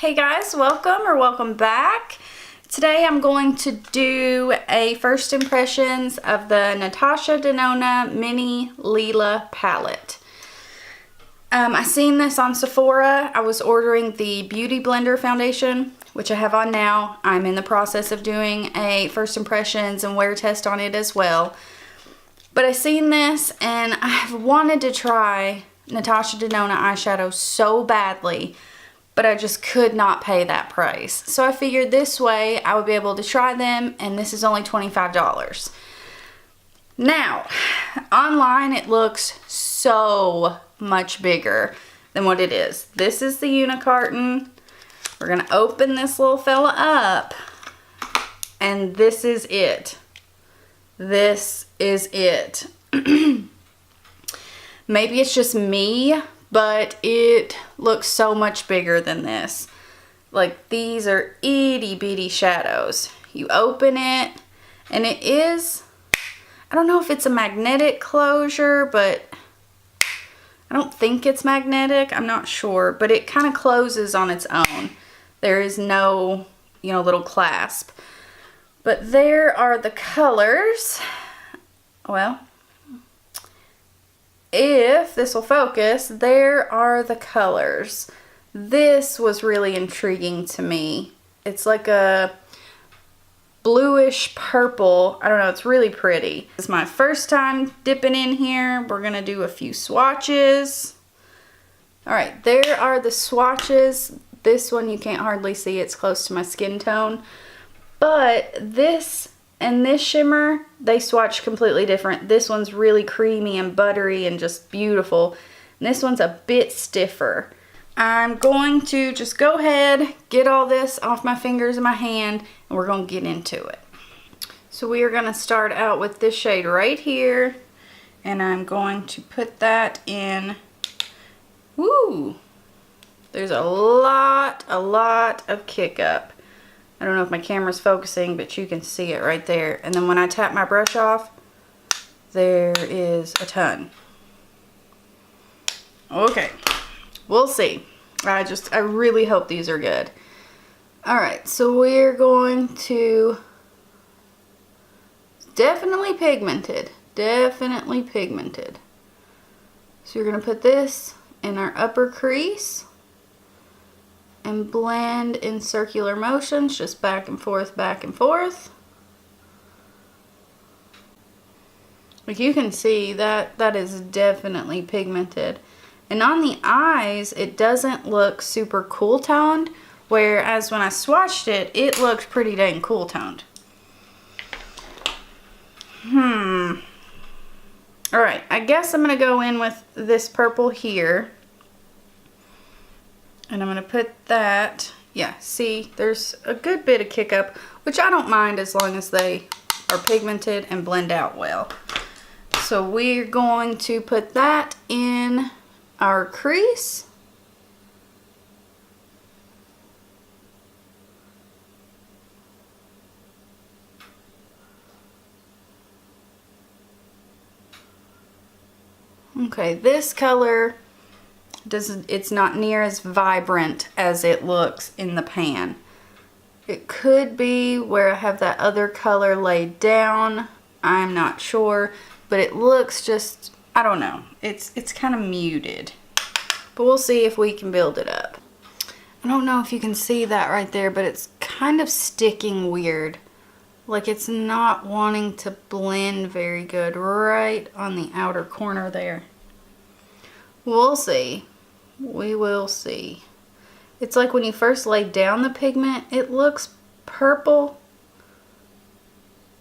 Hey guys, welcome back. Today I'm going to do a first impressions of the Natasha Denona Mini Lila palette. I seen this on Sephora. I was ordering the Beauty Blender foundation, which I have on now. I'm in the process of doing a first impressions and wear test on it as well. But I seen this and I've wanted to try Natasha Denona eyeshadow so badly, but I just could not pay that price. So I figured this way I would be able to try them, and this is only $25. Now, online it looks so much bigger than what it is. This is the unicarton. We're gonna open this little fella up, and this is it. This is it. Maybe it's just me, but it looks so much bigger than this. Like, these are itty bitty shadows. You open it and it is, I don't know if it's a magnetic closure, but I don't think it's magnetic. I'm not sure, but it kind of closes on its own. There is no, little clasp. But there are the colors. Well, if this will focus, there are the colors. This was really intriguing to me. It's like a bluish purple. I don't know, it's really pretty. It's my first time dipping in here. We're gonna do a few swatches. All right, there are the swatches. This one you can't hardly see, it's close to my skin tone. But this and this shimmer, they swatch completely different. This one's really creamy and buttery and just beautiful. And this one's a bit stiffer. I'm going to just go ahead, get all this off my fingers and my hand, and we're going to get into it. So we are going to start out with this shade right here. And I'm going to put that in. Woo! There's a lot of kick up. I don't know if my camera's focusing, but you can see it right there. And then when I tap my brush off, there is a ton. Okay, we'll see. I really hope these are good. All right, so we're going to, definitely pigmented. So you're gonna put this in our upper crease and blend in circular motions, just back and forth, back and forth. Like, you can see that is definitely pigmented. And on the eyes, it doesn't look super cool toned, whereas when I swatched it, it looked pretty dang cool toned. All right, I guess I'm gonna go in with this purple here. And I'm going to put that, yeah, see, there's a good bit of kick up, which I don't mind as long as they are pigmented and blend out well. So we're going to put that in our crease. Okay, this color, it's not near as vibrant as it looks in the pan. It could be where I have that other color laid down. I'm not sure, but it looks just, I don't know. It's kind of muted, but we'll see if we can build it up. I don't know if you can see that right there, but it's kind of sticking weird. Like, it's not wanting to blend very good right on the outer corner there. We'll see. We will see. It's like when you first lay down the pigment, it looks purple,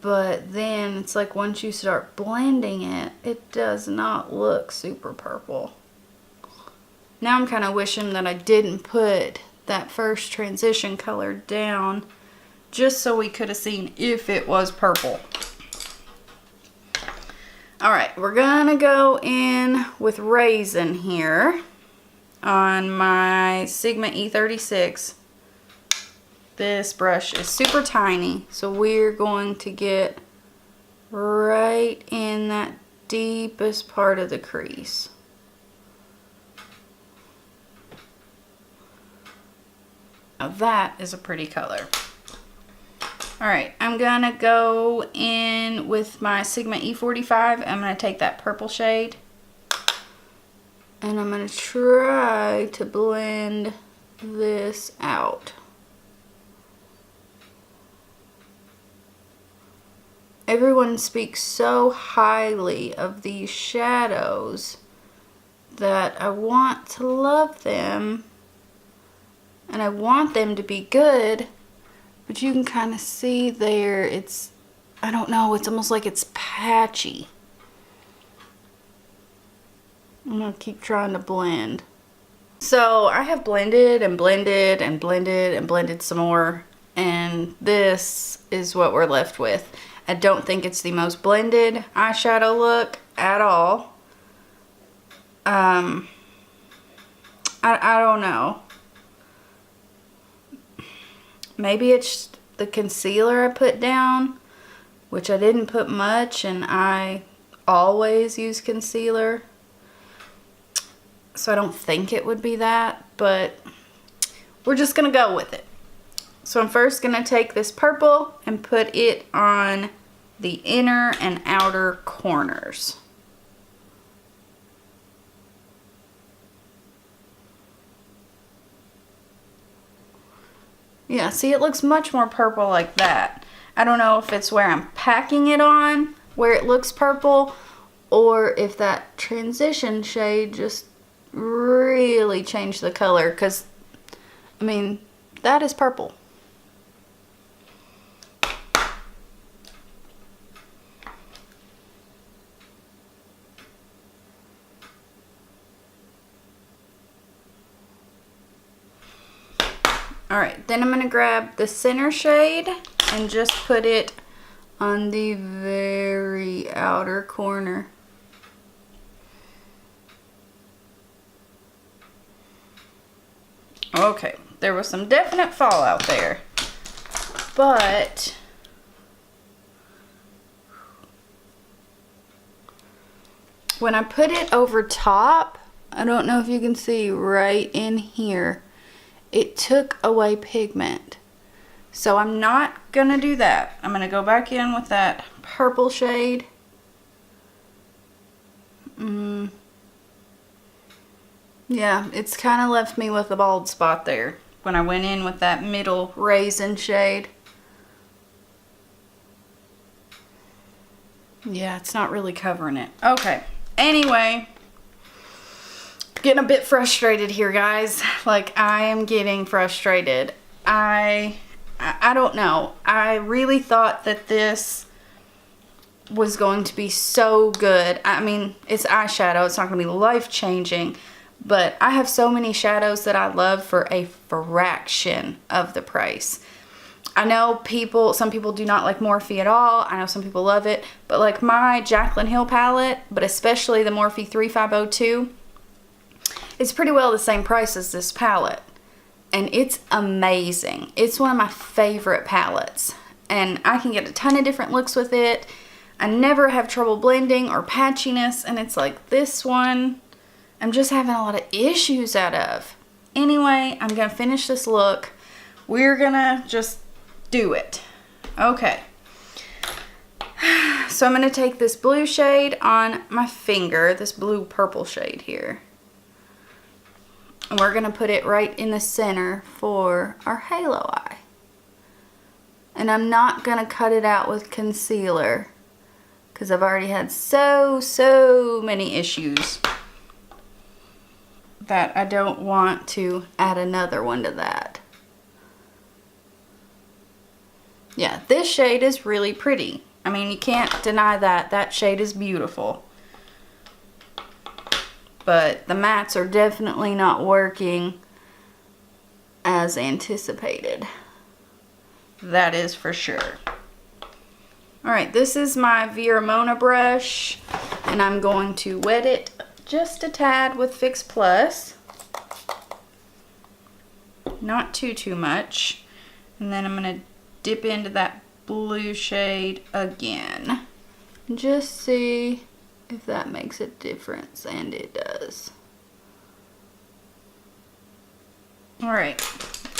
but then it's like once you start blending it, it does not look super purple. Now I'm kind of wishing that I didn't put that first transition color down, just so we could have seen if it was purple. All right, we're gonna go in with Raisin here on my Sigma E36. This brush is super tiny, so we're going to get right in that deepest part of the crease. Now that is a pretty color. Alright, I'm gonna go in with my Sigma E45. I'm gonna take that purple shade. And I'm gonna try to blend this out. Everyone speaks so highly of these shadows that I want to love them and I want them to be good, but you can kind of see there I don't know, it's almost like it's patchy. I'm gonna keep trying to blend. So I have blended and blended and blended and blended some more, and this is what we're left with. I don't think it's the most blended eyeshadow look at all. I don't know. Maybe it's the concealer I put down, which I didn't put much, and I always use concealer. So I don't think it would be that, but we're just gonna go with it. So I'm first gonna take this purple and put it on the inner and outer corners. Yeah, see, it looks much more purple like that. I don't know if it's where I'm packing it on, where it looks purple, or if that transition shade just really changed the color, because, I mean, that is purple. Alright, then I'm going to grab the center shade and just put it on the very outer corner. Okay, there was some definite fallout there, but when I put it over top, I don't know if you can see right in here, it took away pigment. So I'm not gonna do that. I'm gonna go back in with that purple shade. Yeah, it's kind of left me with a bald spot there when I went in with that middle raisin shade. Yeah, it's not really covering it. Okay, anyway, getting a bit frustrated here, guys. Like, I am getting frustrated. I don't know. I really thought that this was going to be so good. I mean, it's eyeshadow. It's not going to be life-changing. But I have so many shadows that I love for a fraction of the price. I know some people do not like Morphe at all. I know some people love it. But like my Jaclyn Hill palette, but especially the Morphe 3502, it's pretty well the same price as this palette. And it's amazing. It's one of my favorite palettes. And I can get a ton of different looks with it. I never have trouble blending or patchiness. And it's like this one, I'm just having a lot of issues out of. Anyway, I'm going to finish this look. We're going to just do it. Okay. So I'm going to take this blue shade on my finger, this blue purple shade here. And we're going to put it right in the center for our halo eye. And I'm not going to cut it out with concealer because I've already had so many issues that I don't want to add another one to that. Yeah, this shade is really pretty. I mean, you can't deny that. That shade is beautiful. But the mattes are definitely not working as anticipated. That is for sure. Alright, this is my Viramona brush, and I'm going to wet it just a tad with Fix Plus. Not too much. And then I'm going to dip into that blue shade again. Just see if that makes a difference, and it does. Alright,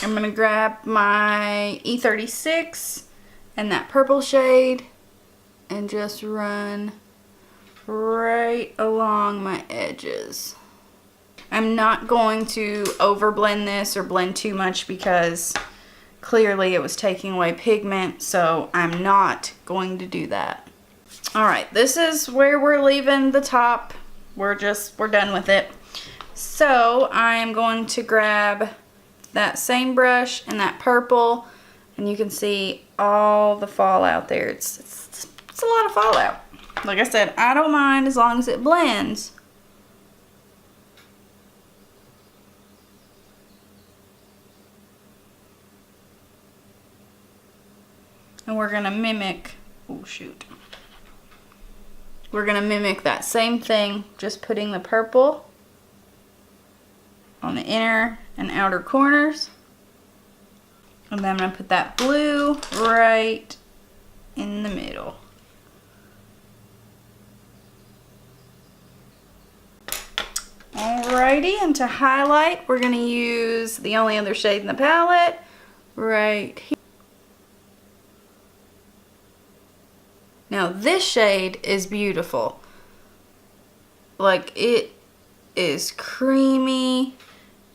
I'm gonna grab my E36 and that purple shade and just run right along my edges. I'm not going to overblend this or blend too much because clearly it was taking away pigment, so I'm not going to do that. All right, this is where we're leaving the top. We're done with it. So I'm going to grab that same brush and that purple, and you can see all the fallout there. It's a lot of fallout. Like I said, I don't mind as long as it blends. And we're gonna mimic, oh shoot. We're gonna mimic that same thing, just putting the purple on the inner and outer corners. And then I'm gonna put that blue right in the middle. Alrighty, and to highlight, we're gonna use the only other shade in the palette right here. Now this shade is beautiful. Like, it is creamy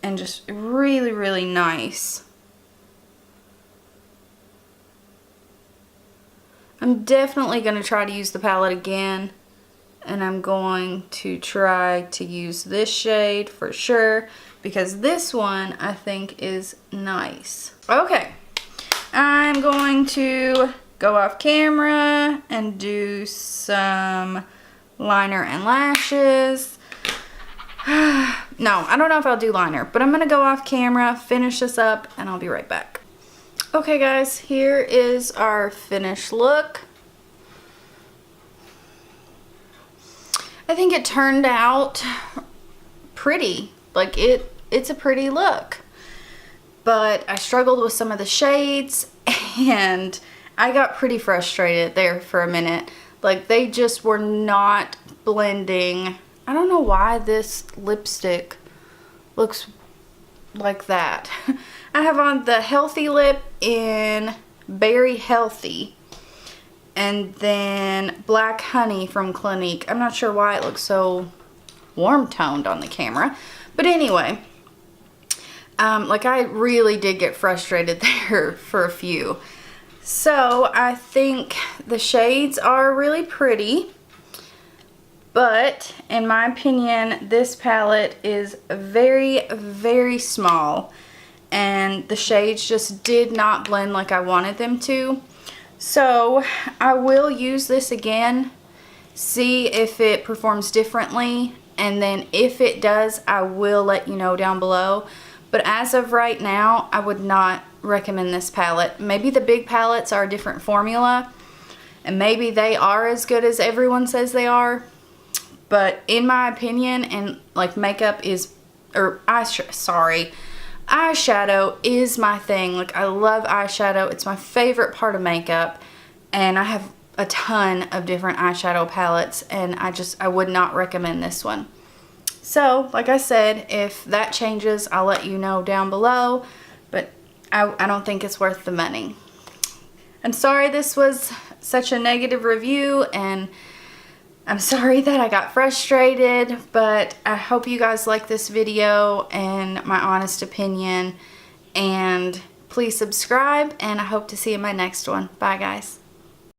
and just really, really nice. I'm definitely going to try to use the palette again, and I'm going to try to use this shade for sure because this one I think is nice. Okay, I'm going to go off camera and do some liner and lashes. No, I don't know if I'll do liner, but I'm gonna go off camera, finish this up, and I'll be right back. Okay guys, here is our finished look. I think it turned out pretty. Like, it's a pretty look. But I struggled with some of the shades, and I got pretty frustrated there for a minute. Like, they just were not blending. I don't know why this lipstick looks like that. I have on the Healthy Lip in Berry Healthy, and then Black Honey from Clinique. I'm not sure why it looks so warm toned on the camera, but anyway, like, I really did get frustrated there for a few. So I think the shades are really pretty, but in my opinion, this palette is very, very small, and the shades just did not blend like I wanted them to. So I will use this again, see if it performs differently, and then if it does, I will let you know down below. But as of right now, I would not recommend this palette. Maybe the big palettes are a different formula, and maybe they are as good as everyone says they are. But in my opinion, and like, makeup is, or eyeshadow is my thing. Like, I love eyeshadow. It's my favorite part of makeup, and I have a ton of different eyeshadow palettes, and I would not recommend this one. So, like I said, if that changes, I'll let you know down below, but I don't think it's worth the money. I'm sorry this was such a negative review, and I'm sorry that I got frustrated, but I hope you guys like this video and my honest opinion, and please subscribe, and I hope to see you in my next one. Bye guys.